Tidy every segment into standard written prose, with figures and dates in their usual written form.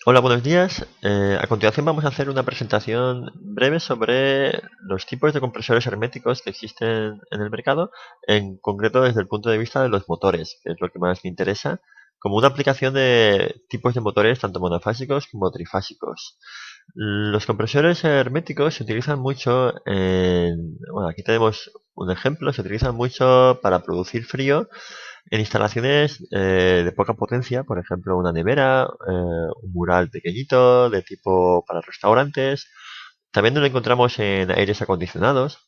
Hola, buenos días. A continuación vamos a hacer una presentación breve sobre los tipos de compresores herméticos que existen en el mercado, en concreto desde el punto de vista de los motores, que es lo que más me interesa, como una aplicación de tipos de motores tanto monofásicos como trifásicos. Los compresores herméticos se utilizan mucho bueno, aquí tenemos un ejemplo, se utilizan mucho para producir frío en instalaciones de poca potencia, por ejemplo, una nevera, un mural pequeñito de tipo para restaurantes. También lo encontramos en aires acondicionados.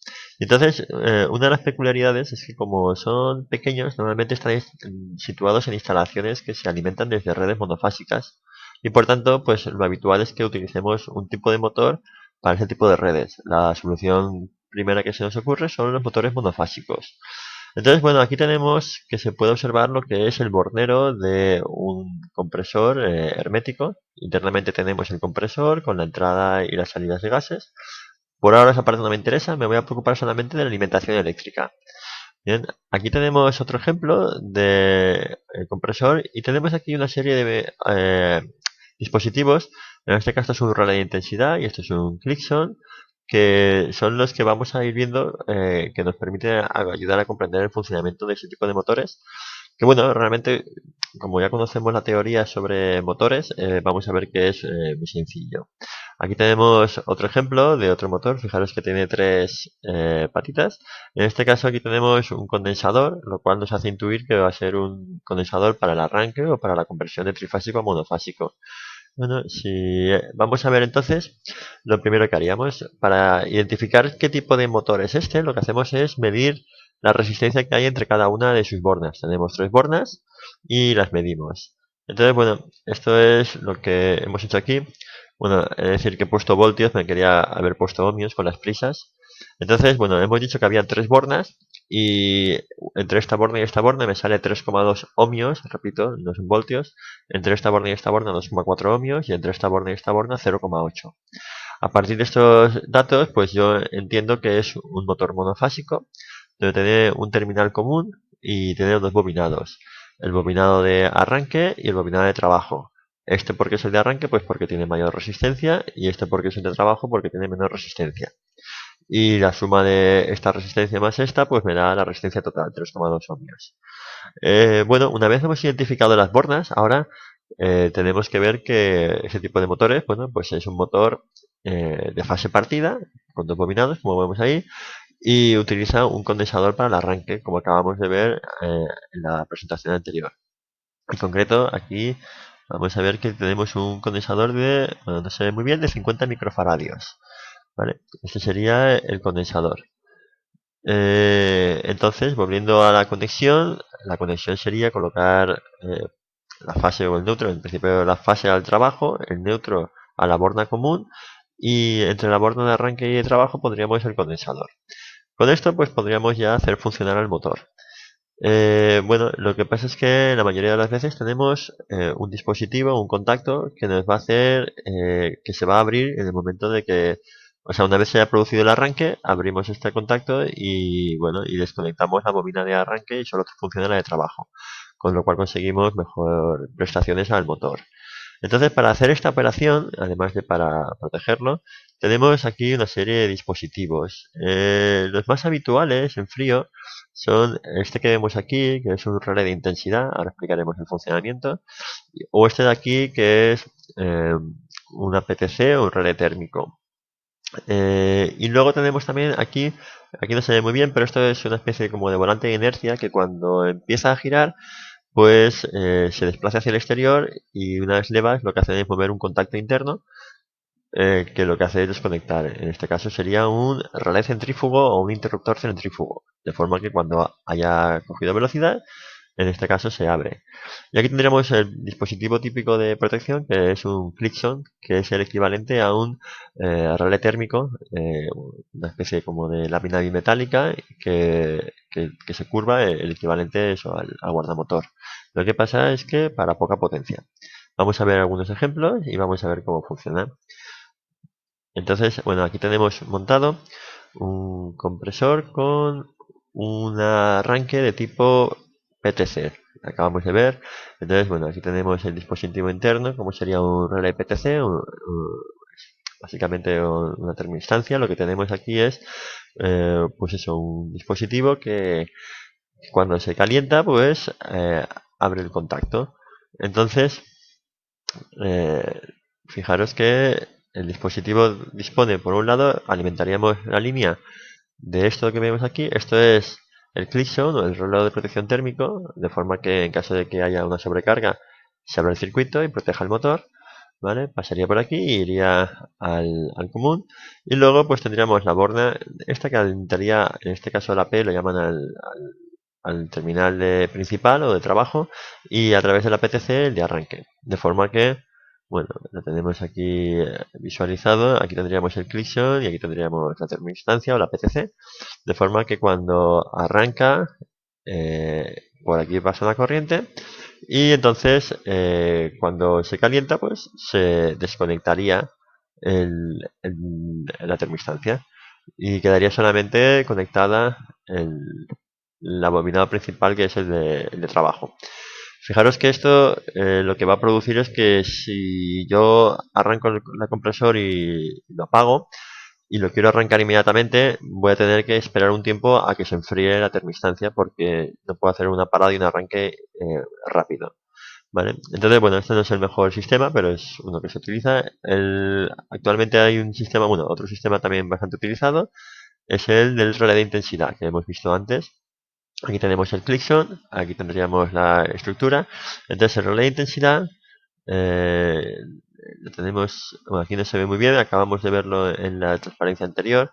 Y entonces, una de las peculiaridades es que como son pequeños, normalmente están situados en instalaciones que se alimentan desde redes monofásicas. Y por tanto, pues lo habitual es que utilicemos un tipo de motor para ese tipo de redes. La solución primera que se nos ocurre son los motores monofásicos. Entonces, bueno, aquí tenemos que se puede observar lo que es el bornero de un compresor hermético. Internamente tenemos el compresor con la entrada y las salidas de gases. Por ahora esa parte no me interesa, me voy a preocupar solamente de la alimentación eléctrica. Bien, aquí tenemos otro ejemplo de compresor y tenemos aquí una serie de dispositivos. En este caso es un relé de intensidad y esto es un Clixon, que son los que vamos a ir viendo que nos permite ayudar a comprender el funcionamiento de ese tipo de motores. Que bueno, realmente, como ya conocemos la teoría sobre motores, vamos a ver que es muy sencillo. Aquí tenemos otro ejemplo de otro motor. Fijaros que tiene tres patitas. En este caso aquí tenemos un condensador, lo cual nos hace intuir que va a ser un condensador para el arranque o para la conversión de trifásico a monofásico. Bueno, si vamos a ver entonces, lo primero que haríamos para identificar qué tipo de motor es este, lo que hacemos es medir la resistencia que hay entre cada una de sus bornas. Tenemos tres bornas y las medimos. Entonces, bueno, esto es lo que hemos hecho aquí. Bueno, es decir, que he puesto voltios, me quería haber puesto ohmios con las prisas. Entonces, bueno, hemos dicho que había tres bornas y entre esta borna y esta borna me sale 3,2 ohmios, repito, no son voltios. Entre esta borna y esta borna 2,4 ohmios y entre esta borna y esta borna 0,8. A partir de estos datos, pues yo entiendo que es un motor monofásico, debe tener un terminal común y tener dos bobinados. El bobinado de arranque y el bobinado de trabajo. Este porque es el de arranque, pues porque tiene mayor resistencia y este porque es el de trabajo porque tiene menor resistencia. Y la suma de esta resistencia más esta, pues me da la resistencia total, 3,2 ohmios. Bueno, una vez hemos identificado las bornas, ahora tenemos que ver que ese tipo de motores, bueno, pues es un motor de fase partida, con dos bobinados, como vemos ahí, y utiliza un condensador para el arranque, como acabamos de ver en la presentación anterior. En concreto, aquí vamos a ver que tenemos un condensador de, bueno, no se ve muy bien, de 50 microfaradios. ¿Vale? Este sería el condensador. Entonces, volviendo a la conexión sería colocar la fase o el neutro, en principio la fase al trabajo, el neutro a la borna común y entre la borna de arranque y de trabajo pondríamos el condensador. Con esto pues podríamos ya hacer funcionar el motor. Bueno, lo que pasa es que la mayoría de las veces tenemos un dispositivo, un contacto que nos va a hacer que se va a abrir en el momento de que, o sea, una vez se haya producido el arranque, abrimos este contacto y bueno, y desconectamos la bobina de arranque y solo funciona la de trabajo, con lo cual conseguimos mejor prestaciones al motor. Entonces, para hacer esta operación, además de para protegerlo, tenemos aquí una serie de dispositivos. Los más habituales en frío son este que vemos aquí, que es un relé de intensidad, ahora explicaremos el funcionamiento, o este de aquí, que es un APTC o un relé térmico. Y luego tenemos también aquí no se ve muy bien, pero esto es una especie como de volante de inercia que cuando empieza a girar pues se desplaza hacia el exterior y unas levas lo que hacen es mover un contacto interno que lo que hace es desconectar. En este caso sería un relé centrífugo o un interruptor centrífugo, de forma que cuando haya cogido velocidad, en este caso se abre. Y aquí tendremos el dispositivo típico de protección, que es un Clixon, que es el equivalente a un relé térmico, una especie como de lámina bimetálica que se curva, el equivalente eso, al guardamotor. Lo que pasa es que para poca potencia. Vamos a ver algunos ejemplos y vamos a ver cómo funciona. Entonces, bueno, aquí tenemos montado un compresor con un arranque de tipo PTC. acabamos de ver. Entonces, bueno, aquí tenemos el dispositivo interno, como sería un relé PTC, básicamente una termoinstancia. Lo que tenemos aquí es, pues eso, un dispositivo que cuando se calienta, pues abre el contacto. Entonces, eh, fijaros que el dispositivo dispone, por un lado, alimentaríamos la línea de esto que vemos aquí. Esto es el clickzone o el reloj de protección térmico, de forma que en caso de que haya una sobrecarga, se abra el circuito y proteja el motor. ¿Vale? Pasaría por aquí y iría al común. Y luego pues tendríamos la borna, esta que alimentaría, en este caso la P lo llaman al terminal principal o de trabajo, y a través de la PTC el de arranque. De forma que, bueno, lo tenemos aquí visualizado. Aquí tendríamos el clickzone y aquí tendríamos la termoinstancia o la PTC. De forma que cuando arranca, por aquí pasa la corriente y entonces cuando se calienta pues se desconectaría la termoinstancia y quedaría solamente conectada la bobinado principal, que es el de trabajo. Fijaros que esto lo que va a producir es que si yo arranco el compresor y lo apago y lo quiero arrancar inmediatamente, voy a tener que esperar un tiempo a que se enfríe la termoinstancia, porque no puedo hacer una parada y un arranque rápido. ¿Vale? Entonces, bueno, este no es el mejor sistema, pero es uno que se utiliza. Actualmente hay un sistema, bueno, otro sistema también bastante utilizado, es el del relé de intensidad, que hemos visto antes. Aquí tenemos el clickzone, aquí tendríamos la estructura. Entonces, el relé de intensidad eh, lo tenemos, bueno, aquí no se ve muy bien, acabamos de verlo en la transparencia anterior.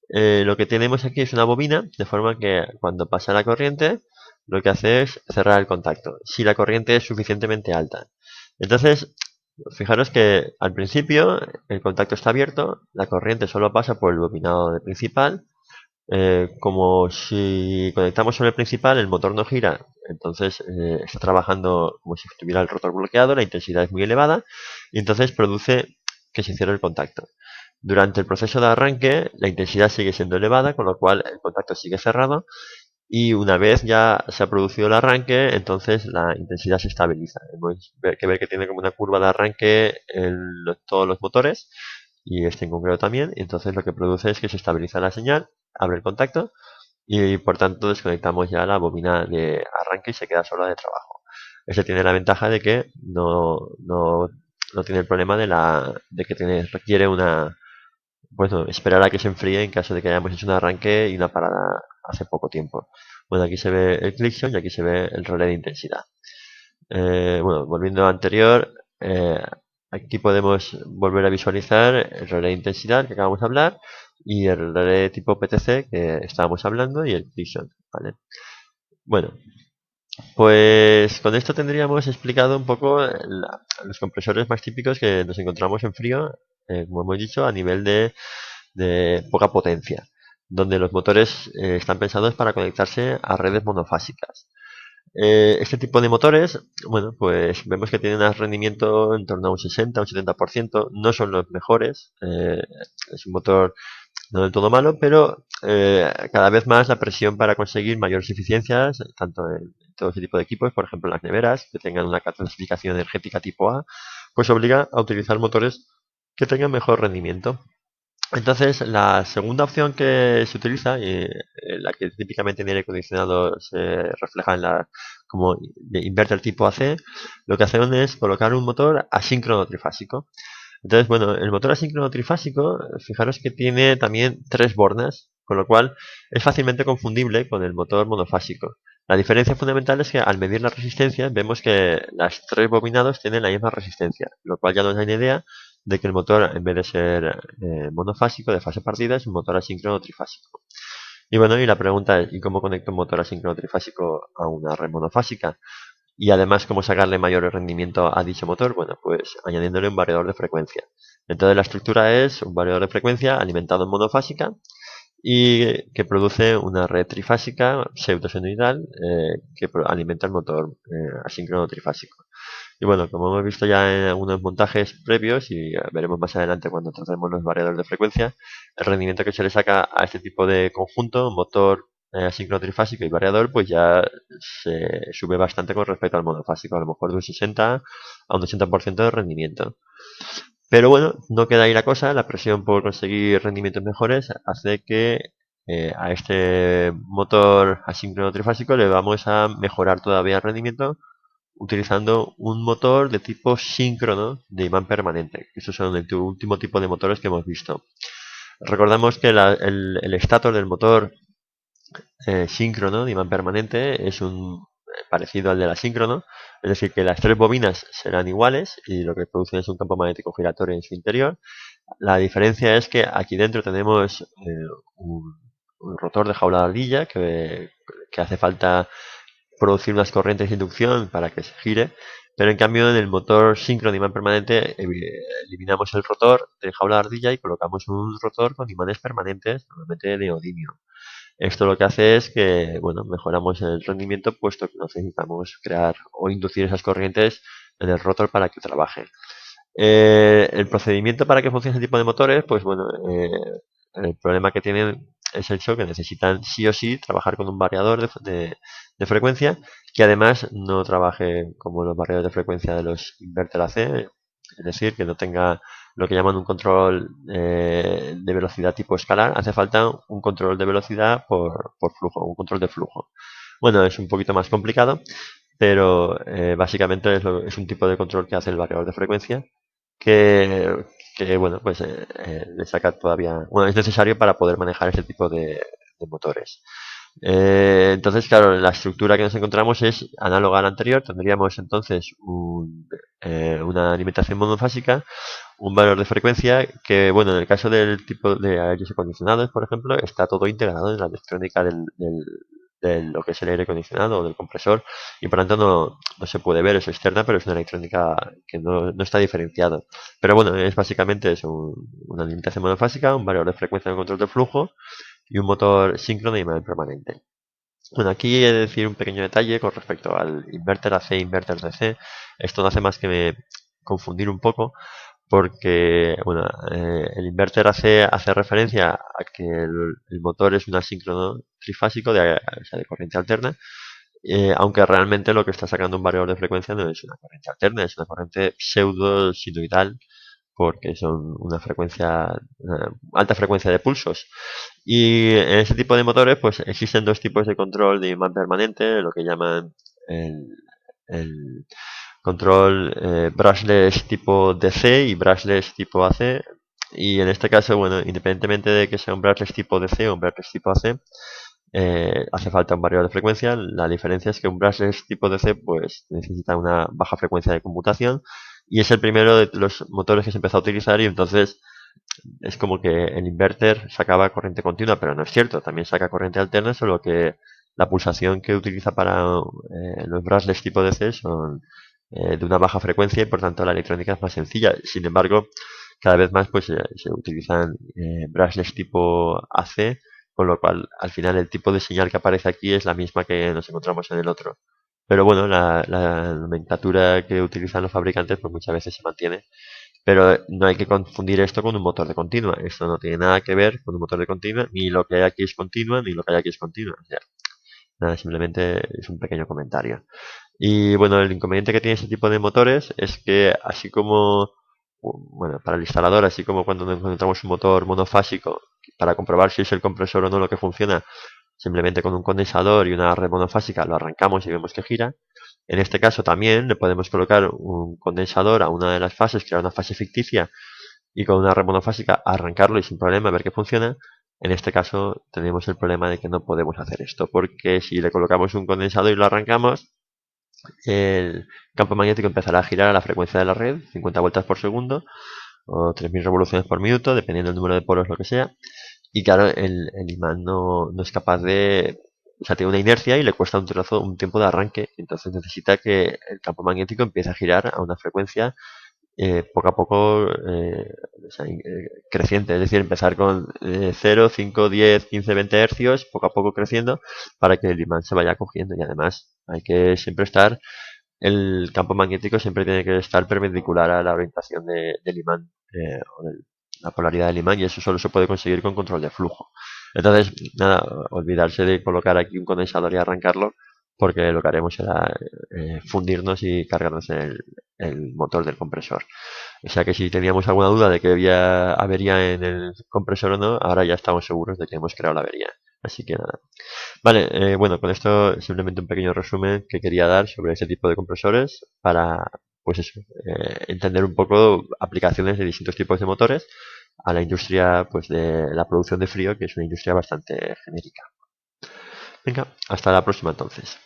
Lo que tenemos aquí es una bobina, de forma que cuando pasa la corriente, lo que hace es cerrar el contacto, si la corriente es suficientemente alta. Entonces, fijaros que al principio el contacto está abierto, la corriente solo pasa por el bobinado de principal. Como si conectamos sobre el principal, el motor no gira, entonces está trabajando como si estuviera el rotor bloqueado, la intensidad es muy elevada y entonces produce que se cierre el contacto. Durante el proceso de arranque, la intensidad sigue siendo elevada, con lo cual el contacto sigue cerrado y una vez ya se ha producido el arranque, entonces la intensidad se estabiliza. Hemos que ver que tiene como una curva de arranque en todos los motores y este en concreto también. Y entonces lo que produce es que se estabiliza la señal, abre el contacto y por tanto desconectamos ya la bobina de arranque y se queda sola de trabajo. Este tiene la ventaja de que no tiene el problema de que requiere bueno, esperar a que se enfríe en caso de que hayamos hecho un arranque y una parada hace poco tiempo. Bueno, aquí se ve el clickzone y aquí se ve el relé de intensidad. Bueno, volviendo al anterior, aquí podemos volver a visualizar el relé de intensidad que acabamos de hablar y el relé tipo PTC que estábamos hablando y el clickzone, ¿vale? Bueno, pues con esto tendríamos explicado un poco los compresores más típicos que nos encontramos en frío, como hemos dicho, a nivel de poca potencia, donde los motores están pensados para conectarse a redes monofásicas. Este tipo de motores, bueno, pues vemos que tienen un rendimiento en torno a un 60 o un 70%, no son los mejores, es un motor no del todo malo, pero cada vez más la presión para conseguir mayores eficiencias, tanto en todo ese tipo de equipos, por ejemplo en las neveras, que tengan una clasificación energética tipo A, pues obliga a utilizar motores que tengan mejor rendimiento. Entonces, la segunda opción que se utiliza, y la que típicamente en aire acondicionado se refleja como de inverter tipo AC, lo que hacen es colocar un motor asíncrono trifásico. Entonces, bueno, el motor asíncrono trifásico, fijaros que tiene también tres bornas, con lo cual es fácilmente confundible con el motor monofásico. La diferencia fundamental es que al medir la resistencia vemos que las tres bobinados tienen la misma resistencia, lo cual ya nos da una idea de que el motor, en vez de ser monofásico de fase partida, es un motor asíncrono trifásico. Y bueno, y la pregunta es, ¿y cómo conecto un motor asíncrono trifásico a una red monofásica? Y además, ¿cómo sacarle mayor rendimiento a dicho motor? Bueno, pues añadiéndole un variador de frecuencia. Entonces la estructura es un variador de frecuencia alimentado en monofásica y que produce una red trifásica pseudosenoidal que alimenta el motor asíncrono trifásico. Y bueno, como hemos visto ya en algunos montajes previos y veremos más adelante cuando tratemos los variadores de frecuencia, el rendimiento que se le saca a este tipo de conjunto, motor asíncrono trifásico y variador, pues ya se sube bastante con respecto al monofásico, a lo mejor de un 60 a un 80% de rendimiento. Pero bueno, no queda ahí la cosa, la presión por conseguir rendimientos mejores hace que a este motor asíncrono trifásico le vamos a mejorar todavía el rendimiento utilizando un motor de tipo síncrono de imán permanente. Esos son el último tipo de motores que hemos visto. Recordamos que el estator del motor síncrono de imán permanente es un parecido al del asíncrono, es decir, que las tres bobinas serán iguales y lo que producen es un campo magnético giratorio en su interior. La diferencia es que aquí dentro tenemos un, un rotor de jaula de ardilla que hace falta producir unas corrientes de inducción para que se gire, pero en cambio en el motor síncrono de imán permanente eliminamos el rotor de jaula de ardilla y colocamos un rotor con imanes permanentes, normalmente de neodimio. Esto lo que hace es que, bueno, mejoramos el rendimiento puesto que no necesitamos crear o inducir esas corrientes en el rotor para que trabaje. El procedimiento para que funcione ese tipo de motores, pues bueno, el problema que tienen es el que necesitan sí o sí trabajar con un variador de frecuencia que además no trabaje como los variadores de frecuencia de los inverter AC, es decir, que no tenga lo que llaman un control de velocidad tipo escalar. Hace falta un control de velocidad por flujo, un control de flujo. Bueno, es un poquito más complicado, pero básicamente es un tipo de control que hace el variador de frecuencia que, que, bueno, pues le saca todavía, bueno, es necesario para poder manejar ese tipo de motores. Entonces, claro, la estructura que nos encontramos es análoga a la anterior. Tendríamos entonces una alimentación monofásica, un valor de frecuencia que, bueno, en el caso del tipo de aires acondicionados, por ejemplo, está todo integrado en la electrónica de lo que es el aire acondicionado o del compresor y por lo tanto no se puede ver, es externa, pero es una electrónica que no está diferenciada. Pero bueno, es básicamente una alimentación monofásica, un valor de frecuencia de control de flujo y un motor síncrono y imagen permanente. Bueno, aquí he de decir un pequeño detalle con respecto al inverter AC e inverter DC. Esto no hace más que me confundir un poco porque bueno, el inverter hace referencia a que el motor es un asíncrono trifásico o sea, de corriente alterna, aunque realmente lo que está sacando un variador de frecuencia no es una corriente alterna, es una corriente pseudo sinusoidal porque son una alta frecuencia de pulsos. Y en ese tipo de motores, pues existen dos tipos de control de imán permanente, lo que llaman el, el control brushless tipo DC y brushless tipo AC. Y en este caso, bueno, independientemente de que sea un brushless tipo DC o un brushless tipo AC, hace falta un variador de frecuencia. La diferencia es que un brushless tipo DC pues necesita una baja frecuencia de conmutación y es el primero de los motores que se empezó a utilizar y entonces es como que el inverter sacaba corriente continua, pero no es cierto, también saca corriente alterna, solo que la pulsación que utiliza para los brushless tipo DC son de una baja frecuencia y por tanto la electrónica es más sencilla. Sin embargo, cada vez más pues se utilizan brushless tipo AC, con lo cual al final el tipo de señal que aparece aquí es la misma que nos encontramos en el otro. Pero bueno, la nomenclatura que utilizan los fabricantes pues muchas veces se mantiene, pero no hay que confundir esto con un motor de continua. Esto no tiene nada que ver con un motor de continua, ni lo que hay aquí es continua, ni lo que hay aquí es continua. O sea, nada, simplemente es un pequeño comentario. Y bueno, el inconveniente que tiene este tipo de motores es que así como, bueno, para el instalador, así como cuando nos encontramos un motor monofásico, para comprobar si es el compresor o no lo que funciona, simplemente con un condensador y una red monofásica lo arrancamos y vemos que gira. En este caso también le podemos colocar un condensador a una de las fases, crear una fase ficticia y con una red monofásica arrancarlo y sin problema ver que funciona. En este caso tenemos el problema de que no podemos hacer esto, porque si le colocamos un condensador y lo arrancamos, el campo magnético empezará a girar a la frecuencia de la red, 50 vueltas por segundo o 3000 revoluciones por minuto, dependiendo del número de poros, lo que sea. Y claro, el imán no es capaz de... O sea, tiene una inercia y le cuesta un tiempo de arranque. Entonces necesita que el campo magnético empiece a girar a una frecuencia poco a poco o sea, creciente. Es decir, empezar con 0, 5, 10, 15, 20 hercios, poco a poco creciendo para que el imán se vaya cogiendo. Y además hay que siempre estar el campo magnético siempre tiene que estar perpendicular a la orientación del imán o la polaridad del imán y eso solo se puede conseguir con control de flujo. Entonces, nada, olvidarse de colocar aquí un condensador y arrancarlo, porque lo que haremos será fundirnos y cargarnos el motor del compresor. O sea que si teníamos alguna duda de que había avería en el compresor o no, ahora ya estamos seguros de que hemos creado la avería. Así que nada. Vale, bueno, con esto simplemente un pequeño resumen que quería dar sobre ese tipo de compresores para, pues eso, entender un poco aplicaciones de distintos tipos de motores a la industria, pues de la producción de frío, que es una industria bastante genérica. Venga, hasta la próxima entonces.